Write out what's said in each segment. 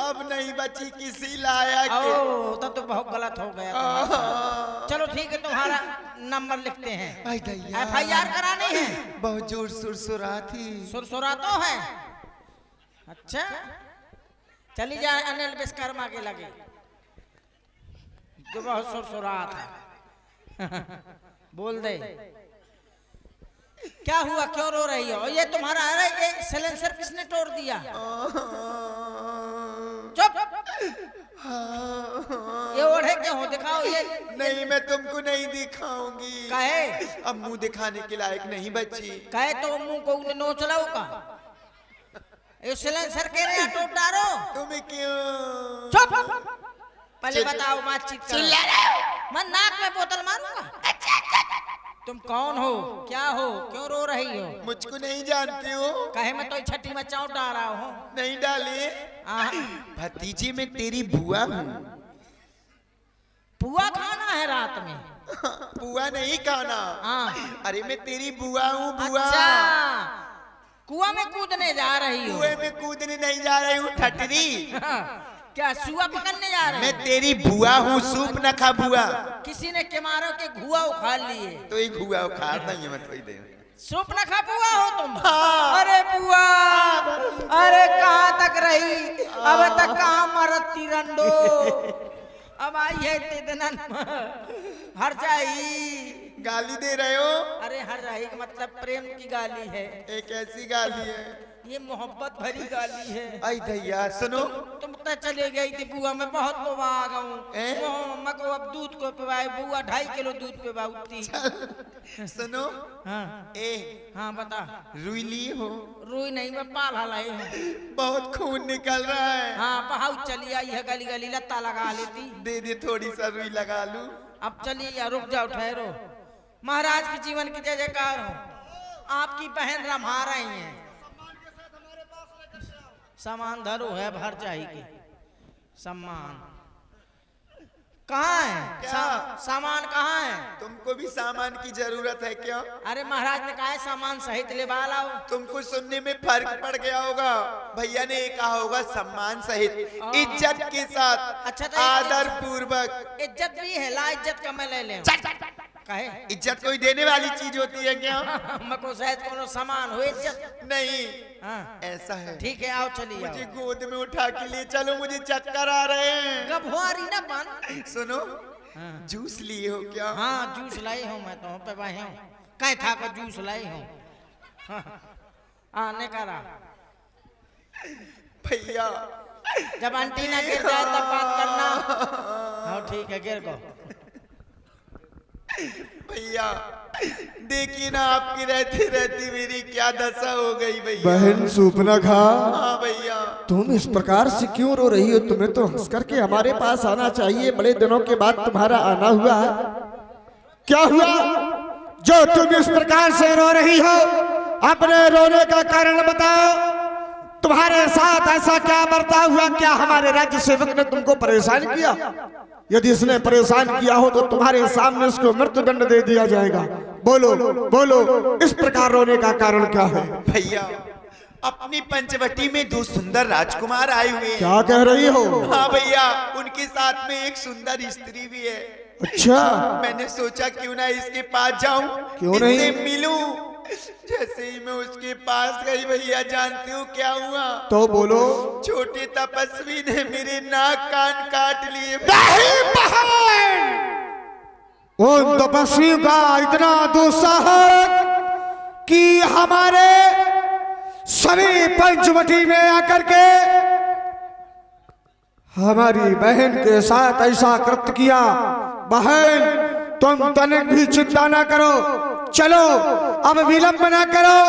अब नहीं बची किसी लायक। ओ तो बहुत गलत हो गया। चलो ठीक है, तुम्हारा नंबर लिखते हैं। FIR करानी है। बहुत जोर सुरसुरा थी। सुरसुरा तो है। अच्छा चली जाए अनिल विश्वकर्मा के लगे जो बहुत सुरसुरात है। बोल दे क्या हुआ, क्यों रो रही हो? ये तुम्हारा अरे ये सिलेंसर किसने तोड़ दिया? चुप। ये ओढ़े क्यों हो? दिखाओ ये। नहीं मैं तुमको नहीं दिखाऊंगी। कहे अब मुंह दिखाने के लायक नहीं बची। कहे तो मुंह को नोच लो का। ये सिलेंसर के रे तोड़ डालो। तुम्हें क्यों? चुप। पहले बताओ, बातचीत करो। मैं नाक में बोतल मारूंगा। तुम कौन हो, क्या हो, क्यों रो रही हो? मुझको नहीं जानती हो? कहे मैं तो छठी में चाव डाल रहा हूँ। नहीं डाली। भतीजे में तेरी बुआ हूँ। बुआ खाना है रात में? बुआ नहीं खाना। अरे मैं तेरी बुआ हूँ। बुआ। अच्छा कुआं में कूदने जा रही हो? कुएं में कूदने नहीं जा रही हूँ ठटरी। क्या सुआ पकड़ने जा रहे? मैं तेरी बुआ हूँ, सूप न खा बुआ। किसी ने केमारों के घुआ उखाड़ लिए। तो ये घुआ उखाड़ नहीं है, मत दे। सूप न खा बुआ हो तुम? हाँ। अरे बुआ, अरे कहाँ तक रही? अब तक कहाँ मरत तिरंडो? अब आई है तिदनन हर जाई। गाली दे रहे हो? अरे हर रही मतलब प्रेम की गाली है। एक ऐसी गाली है, ये मोहब्बत भरी गाली है। आई भैया सुनो। तुम तो चले गई थी बुआ, मैं बहुत लोबा आ गऊं। मैं को अब दूध को पिवाए बुआ 2.5 किलो दूध पिवाती। सुनो। हाँ हाँ बता। रुई ली हो? रुई नहीं, मैं पाल हलाई हूँ। बहुत खून निकल रहा है। हाँ पहाड़ चली आई है, गली गली लत्ता लगा लेती। दे थोड़ी सा रुई लगा लूं। अब चलिए, रुक जाओ, ठहरो। महाराज के जीवन की जय जयकार हो। आपकी बहन रमा रही हैं। सामान धरो है भर चाहिए। सम्मान कहाँ है? क्या? सामान कहाँ है? तुमको भी सामान की जरूरत है क्या? अरे महाराज ने कहा है सामान सहित ले लाओ। तुमको सुनने में फर्क पड़ गया होगा। भैया ने कहा होगा सम्मान सहित, इज्जत के साथ। अच्छा तो आदर पूर्वक। इज्जत भी है, ला इज्जत का मैं ले ले। कहे इज्जत कोई देने वाली चीज होती है क्या? मको शायद कोनो सामान हो इज्जत नहीं। हाँ ऐसा है। ठीक है, आओ चलिए। मुझे गोद में उठा के ले चलो, मुझे चक्कर आ रहे हैं। कब हो रही ना बन? सुनो। जूस लिए हो क्या? हाँ जूस लाई हूँ मैं तो पे भाई हूँ। कहीं था का जूस लाई हूँ। हाँ ने करा भैया। जब आंटी ना गिर जाए तब बात करना। हाँ ठीक है, गिर गो। भैया देखिए ना, आपकी रहती रहती मेरी क्या दशा हो गई भैया। बहन सूपनखा। हाँ भैया। तुम इस प्रकार से क्यों रो रही हो? तुम्हें तो हंस करके हमारे पास आना चाहिए। बड़े दिनों के बाद तुम्हारा आना हुआ है। क्या हुआ जो तुम इस प्रकार से रो रही हो? अपने रोने का कारण बताओ। तुम्हारे साथ ऐसा क्या बर्ताव हुआ? क्या हमारे राज्य सेवक ने तुमको परेशान किया? यदि इसने परेशान किया हो तो तुम्हारे सामने उसको मृत्युदंड दे दिया जाएगा। बोलो बोलो, इस प्रकार रोने का कारण क्या है? भैया अपनी पंचवटी में 2 सुंदर राजकुमार आए हुए हैं। क्या कह रही हो? हाँ भैया, उनके साथ में एक सुंदर स्त्री भी है। अच्छा। मैंने सोचा क्यों ना इसके पास जाऊं, क्यों नहीं? इससे मिलूं। जैसे ही मैं उसके पास गई भैया, जानते हो क्या हुआ? तो बोलो। छोटे तपस्वी ने मेरे नाक कान काट लिए। उन तपस्वियों का इतना दुस्साहस कि हमारे सभी पंचवटी में आकर के हमारी बहन के साथ ऐसा कृत्य किया। बहन तुम तनिक भी चिंता ना करो, चलो अब विलंब ना करो।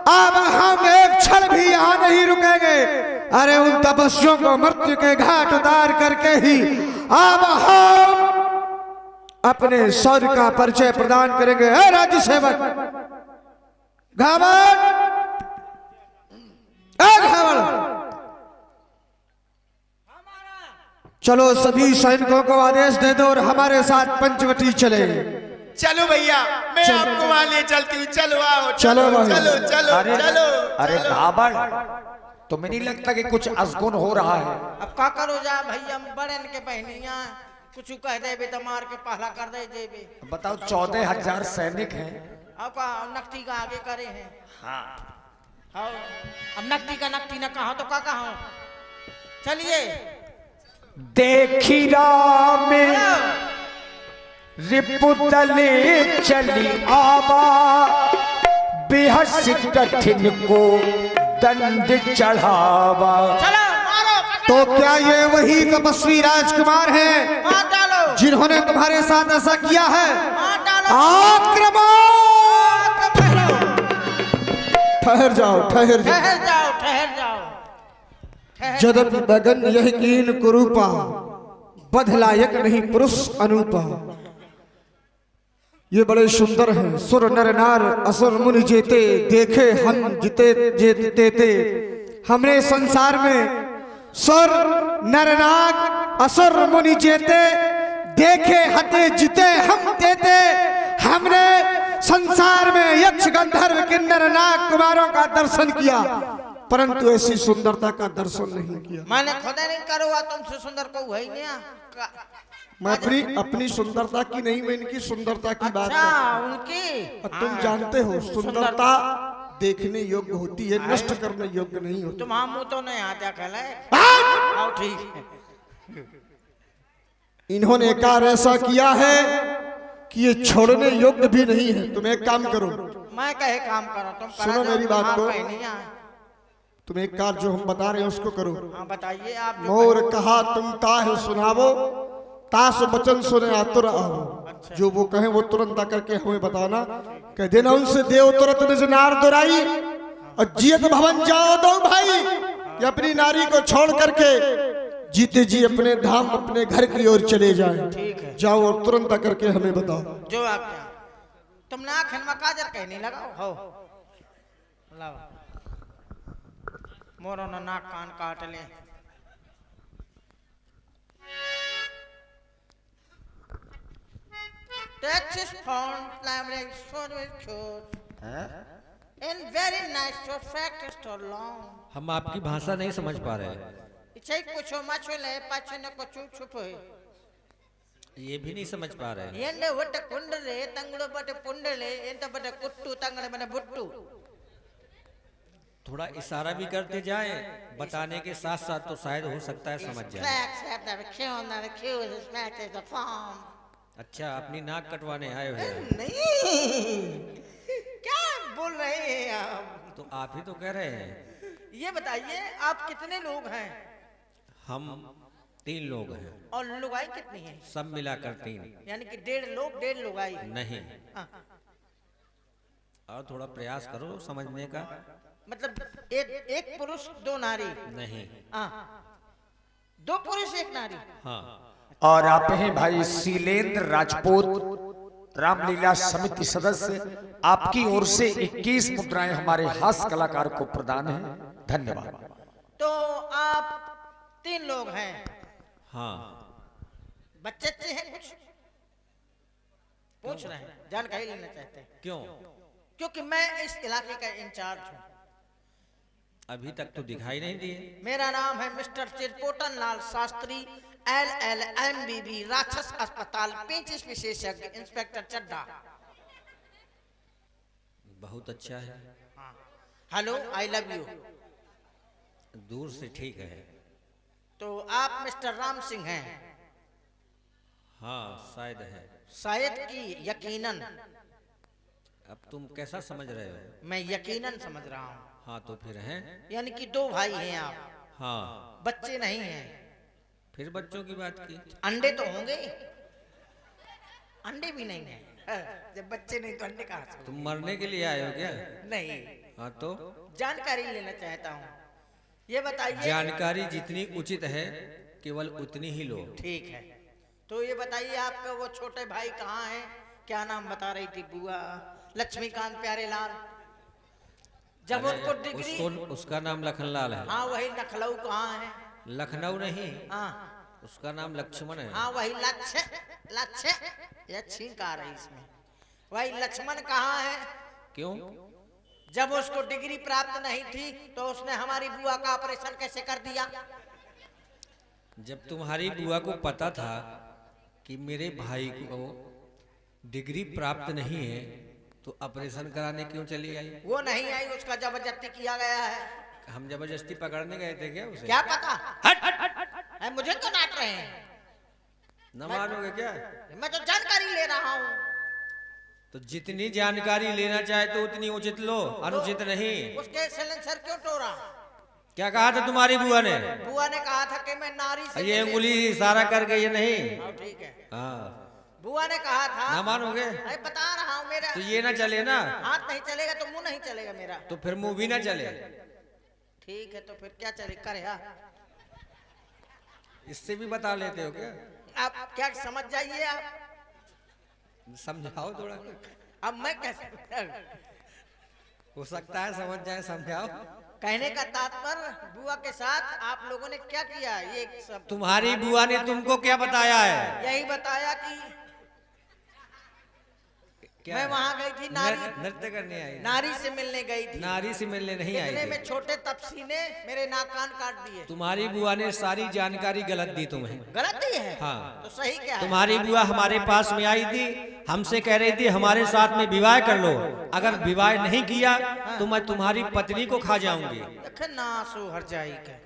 अब हम एक क्षण भी यहाँ नहीं रुकेंगे। अरे उन तपस्वियों को मृत्यु के घाट उतार करके ही अब हम अपने शौर्य का परिचय प्रदान करेंगे। राज्य सेवक घावल, चलो सभी सैनिकों को आदेश दे दो और हमारे साथ पंचवटी चले। चलो भैया, मैं आपको वहां ले चलती हूँ। चलो आओ, चलो चलो चलो चलो। अरे घावल, तुम्हें नहीं लगता कि कुछ अजगुन हो रहा है? अब का करो जा भैया, हम बड़न के बहनिया कुछ कह दे बे तो मार के पहला कर दे जेबे। बताओ 14,000 सैनिक हैं। अब का नकटी का आगे करे हैं। हाँ हाँ अब नकटी का नकटी न कहा तो का कहा। चलिए देखी राम रिपुतले चली आवा, बेहस कठिन को दंड चढ़ावा। चलो मारो तो क्या ये वही तपस्वी राजकुमार हैं मार डालो, जिन्होंने तुम्हारे साथ ऐसा किया है? मार डालो। आक्रमण! ठहर जाओ, ठहर जाओ। ठहर जाओ, ठहर जाओ, ठहर। जदपि बगन यह कीन कुरूपा, बधलायक नहीं पुरुष अनूपा। ये बड़े सुंदर हैं। सुर नर नार असुर मुनि जेते, देखे हम जिते जेते। हमने संसार में सुर नर नाग असुर मुनि जेते, देखे हते जिते हम देते। हमने संसार में यक्ष गंधर्व किन्नर नाग कुमारों का दर्शन किया, परंतु ऐसी सुंदरता का दर्शन नहीं किया। मैंने खुदा नहीं करो, तुमसे सुंदर को है नहीं। मैं अपनी सुंदरता की नहीं, मैं इनकी सुंदरता की बात अच्छा करता उनकी। हूं। तुम जानते हो सुंदरता देखने योग्य होती है, नष्ट करने योग्य नहीं होती। तुम मुंह तो नहीं आता कहले। आओ ठीक है। इन्होंने कार्य ऐसा किया है कि ये छोड़ने योग्य भी नहीं है। तुम एक काम करो, मैं कहे काम करो, तुम सुनो मेरी बात को। नहीं आए। तुम एक कार्य जो हम बता रहे हैं उसको करो। हाँ बताइए आप। जो मोर कहा तुम ताह सुनावो, तास वचन सुने आतुर आवो। जो वो कहें वो तुरंत आकर के हमें बताना। कह देना उनसे देव तुरंत निज नार दुराई, और जियत भवन जाओ दो भाई। ये अपनी नारी को छोड़ करके जीते जी अपने धाम अपने घर की ओर चले जाएं। ठीक है। जाओ और तुरंत आकर के हमें बताओ। जो आप क्या तुम ना खनवा काजर कहने लगाओ हो। लाओ मोरो ना नाक कान काट ले। Texas found climbing short and very nice to practice to long. हम आपकी भाषा नहीं समझ पा रहे हैं। इच्छा कुछ मचो ले पाछे न कुछ छुप है। ये भी नहीं समझ पा रहे हैं। एंडे वट कुंडले तंगड़ो बटे पुंडले एंत बटे कुट्टू तंगड़े बटे बुट्टू। थोड़ा इशारा भी करते जाएं, बताने के साथ साथ तो शायद हो सकता है समझ जाए। अच्छा अपनी नाक कटवाने आए हुए हैं? नहीं क्या बोल रहे हैं आप? तो आप ही तो कह रहे हैं। ये बताइए आप कितने लोग हैं? हम 3 लोग हैं। और लुगाई कितनी है? सब मिलाकर 3। यानी कि 1.5 लोग 1.5 लुगाई। नहीं। हाँ। और थोड़ा प्रयास करो समझने का। मतलब एक पुरुष 2 नारी? नहीं। हाँ 2 पुरुष 1 नारी। हाँ। और आप हैं भाई शीलेंद्र राजपूत, रामलीला समिति सदस्य। आपकी ओर से 21 मुद्राएं हमारे हास्य कलाकार को प्रदान है। धन्यवाद। तो आप 3 लोग हैं। हाँ। बच्चे अच्छे हैं कुछ? पूछ रहे हैं, जानकारी लेना चाहते हैं। क्यों? क्योंकि मैं इस इलाके का इंचार्ज हूँ। अभी तक तो दिखाई नहीं दिए। मेरा नाम है मिस्टर चिरपोटन लाल शास्त्री, LLMBB, राक्षस अस्पताल, 35 विशेषज्ञ, इंस्पेक्टर चड्डा। बहुत अच्छा है। Hello I love you. दूर से ठीक है। तो आप मिस्टर राम सिंह हैं? हाँ शायद है। शायद की यकीनन? अब तुम कैसा समझ रहे हो? मैं यकीनन समझ रहा हूँ। हाँ तो फिर हैं। यानी कि 2 भाई हैं आप? हाँ। बच्चे नहीं हैं? फिर बच्चों की बात की। अंडे तो होंगे? अंडे भी नहीं है। जब बच्चे नहीं तो अंडे कहाँ से? तुम मरने के लिए आए हो क्या? नहीं। हाँ तो जानकारी लेना चाहता हूँ। ये बताइए। जानकारी जितनी उचित है केवल उतनी ही लो। ठीक है। तो ये बताइए आपका वो छोटे भाई कहाँ है? क्या नाम बता रही थी बुआ? लक्ष्मीकांत प्यारेलाल। जब उनको डिग्री उसका नाम लखनलाल है। हाँ वही। लखनऊ कहाँ है? लखनऊ नहीं। हाँ उसका नाम लक्ष्मण है। हाँ वही लक्ष्य ये छींक आ रही इसमें। वही लक्ष्मण कहाँ है? क्यों? जब उसको डिग्री प्राप्त नहीं थी तो उसने हमारी बुआ का ऑपरेशन कैसे कर दिया? जब तुम्हारी बुआ को पता था कि मेरे भाई को डिग्री प्राप्त नहीं है तो ऑपरेशन कराने क्यों चली आई? वो नहीं आई, उसका जबरदस्ती किया गया है। हम जबरदस्ती पकड़ने गए थे क्या उसे? क्या पता? है, मुझे तो डांट रहे हैं। न मानोगे क्या? मैं तो जानकारी ले रहा हूँ। तो जितनी जानकारी लेना चाहे तो उतनी उचित लो, अनुचित नहीं। उसके सिलेंसर क्यों तोड़ा? क्या कहा था तुम्हारी बुआ ने? बुआ ने कहा था कि मैं नारी से ये उंगली इशारा करके ये नहीं। ठीक है। हाँ बुआ ने कहा था। ना मानोगे? अरे बता रहा हूँ, मेरा तो ये ना चले ना। हाथ नहीं चलेगा तो मुंह नहीं चलेगा मेरा। तो फिर मुंह भी ना चले। ठीक है, तो फिर क्या चले करे? इससे भी बता लेते हो क्या? आप क्या समझ जाइए आप। समझाओ थोड़ा। अब मैं कैसे? हो सकता है समझ जाए, समझाओ। कहने का तात्पर्य बुआ के साथ आप लोगों ने क्या किया ये सब? तुम्हारी बुआ ने तुमको क्या बताया है? यही बताया कि क्या मैं है? वहां गई थी, नारी नृत्य करने आई? नारी से मिलने गई थी। नारी से मिलने नहीं आई इतने थी। में छोटे तपसी ने मेरे नाक कान काट दिए। तुम्हारी बुआ ने सारी जानकारी गलत दी तुम्हें। गलती है? हाँ। तो सही क्या है? तुम्हारी बुआ हमारे पास में आई थी, हमसे कह रही थी हमारे साथ में विवाह कर लो, अगर विवाह नहीं किया तो मैं तुम्हारी पत्नी को खा जाऊंगी। देखे ना सो हर जाई के।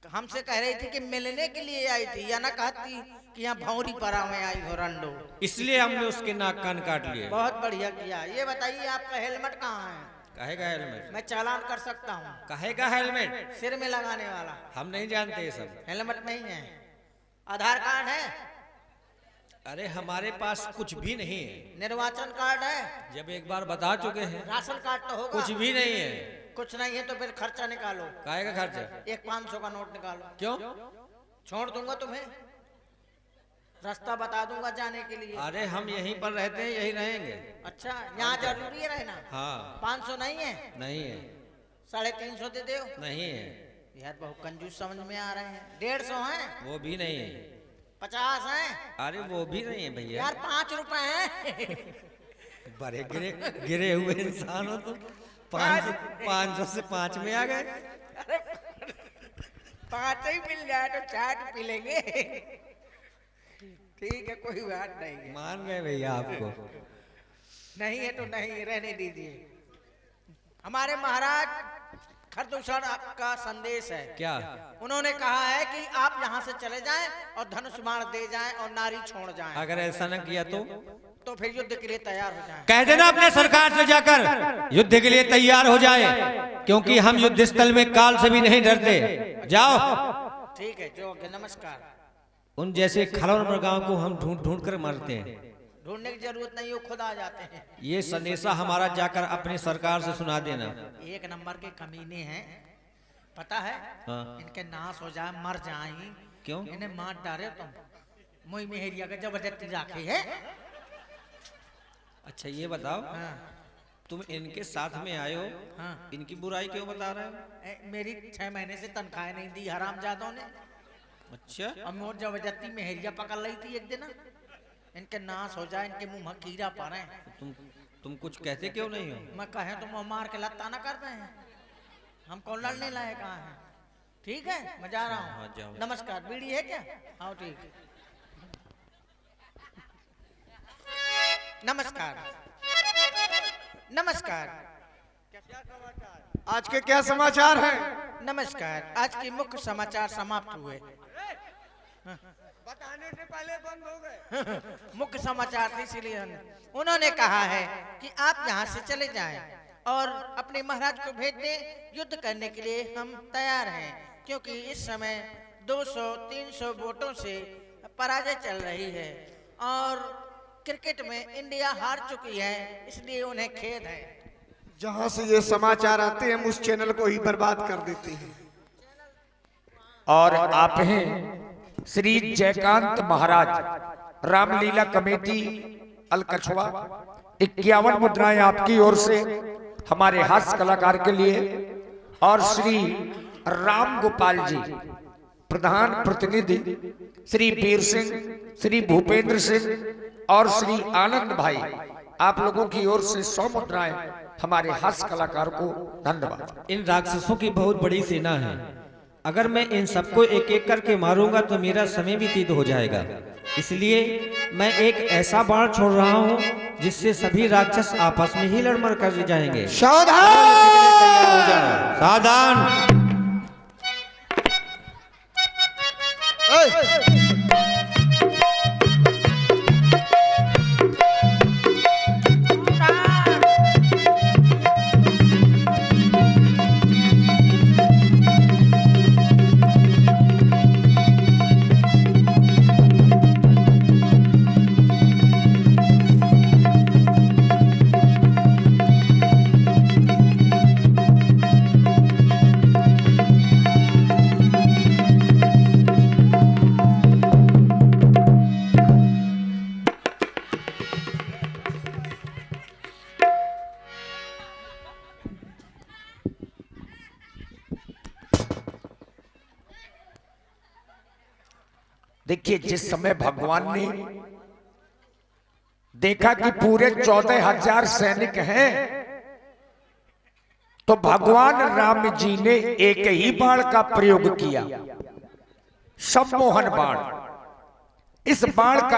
हमसे कह रही थी कि मिलने के लिए आई थी, या ना कहती कि यहाँ भौरी परा में आई हो रंडो। इसलिए हमने उसके नाक कान काट लिए। बहुत बढ़िया किया। ये बताइए आपका हेलमेट कहाँ है? कहेगा हेलमेट? मैं चालान कर सकता हूँ। कहेगा हेलमेट? सिर में लगाने वाला। हम नहीं जानते ये सब। हेलमेट नहीं है। आधार कार्ड है? अरे हमारे पास कुछ भी नहीं है। निर्वाचन कार्ड है? जब एक बार बता चुके हैं। राशन कार्ड तो होगा? कुछ भी नहीं है। कुछ नहीं है तो फिर खर्चा निकालो। काहे का खर्चा? एक 500 का नोट निकालो। क्यों? छोड़ दूंगा तुम्हें, रास्ता बता दूंगा जाने के लिए। अरे हम यहीं पर रहते हैं, यहीं रहेंगे। अच्छा, यहाँ जरूरी है रहना? हाँ। 500 नहीं है? नहीं है। 350 दे दो। नहीं है। यार बहुत कंजूस समझ में आ रहे हैं। 150 है? वो भी नहीं है। 50 है? अरे वो भी नहीं है भैया। यार 5 रुपए हैं। बड़े गिरे गिरे हुए इंसान हो तुम। 500 से 5 में आ गए। अरे 5 ही मिल जाए तो चाय पी लेंगे। ठीक है, कोई बात नहीं है। मान गए भैया आपको। नहीं है तो नहीं, रहने दीजिए। हमारे महाराज खरदूषण आपका संदेश है। क्या? उन्होंने कहा है कि आप यहाँ से चले जाएं और धनुष बाण दे जाएं और नारी छोड़ जाएं। अगर ऐसा न किया तो फिर युद्ध के लिए तैयार हो जाएं। कह देना अपने सरकार से जाकर युद्ध के लिए तैयार हो जाए, क्योंकि हम युद्ध स्थल में काल से भी नहीं डरते। जाओ। ठीक है, जो नमस्कार। उन जैसे खलौन गांव को हम ढूंढ ढूंढ कर मारते हैं। ढूंढने की जरूरत नहीं, वो खुद आ जाते हैं। ये संदेशा हमारा जाकर अपनी सरकार से सुना देना। एक नंबर के कमीने हैं, पता है? हाँ। इनके नाश हो जाए, मर जाए। क्यों? इन्हें मार डाले तुम। मुई मेहरिया का जबरदस्ती राखी है। अच्छा ये बताओ, हाँ। तुम इनके साथ में आए हो, हाँ। इनकी बुराई क्यों बता रहे हो? मेरी 6 महीने से तनख्वाह नहीं दी हरामजादों ने। अच्छा। और मोर जबरदस्ती मेहरिया पकड़ ली थी एक दिन। इनके नाश हो जाए, इनके मुंह में कीड़ा पड़े। तुम कुछ कहते क्यों नहीं हो? मैं कहे तो मुंह मार के लत्ता ना करते हैं। हम कौन लड़ने लायक कहाँ हैं? ठीक है, मैं जा रहा हाँ, हूँ। जाओ। नमस्कार। बीड़ी है क्या? आओ। ठीक है, नमस्कार। नमस्कार। आज के क्या समाचार हैं? नमस्कार। आज के मुख्य समाचार समाप्त हुए। बताने से पहले बंद हो गए। मुख्य समाचार थे, इसीलिए उन्होंने कहा है कि आप यहाँ से चले जाएं और अपने महाराज को भेज दें। युद्ध करने के लिए हम तैयार हैं, क्योंकि इस समय 200-300 वोटों से पराजय चल रही है और क्रिकेट में इंडिया हार चुकी है, इसलिए उन्हें खेद है। जहां से ये समाचार आते हैं हम उस चैनल को ही बर्बाद कर देते हैं। और आप हैं श्री जयकांत महाराज, रामलीला कमेटी अलकछवा। 51 मुद्राएं आपकी ओर से हमारे हास्य कलाकार के लिए। और श्री राम गोपाल जी प्रधान प्रतिनिधि, श्री वीर सिंह, श्री भूपेंद्र सिंह और श्री आनंद भाई, आप लोगों की ओर से 100 मुद्राएं हमारे हास्य कलाकार को धन्यवाद। इन राक्षसों की बहुत बड़ी सेना है, अगर मैं इन सबको एक एक करके मारूंगा तो मेरा समय व्यतीत हो जाएगा। इसलिए मैं एक ऐसा बाण छोड़ रहा हूं जिससे सभी राक्षस आपस में ही लड़ मर कर जाएंगे। सावधान! देखिए, जिस समय भगवान ने देखा कि पूरे 14,000 सैनिक हैं, तो भगवान राम जी ने एक ही बाण का प्रयोग किया, सम्मोहन बाण। इस बाण का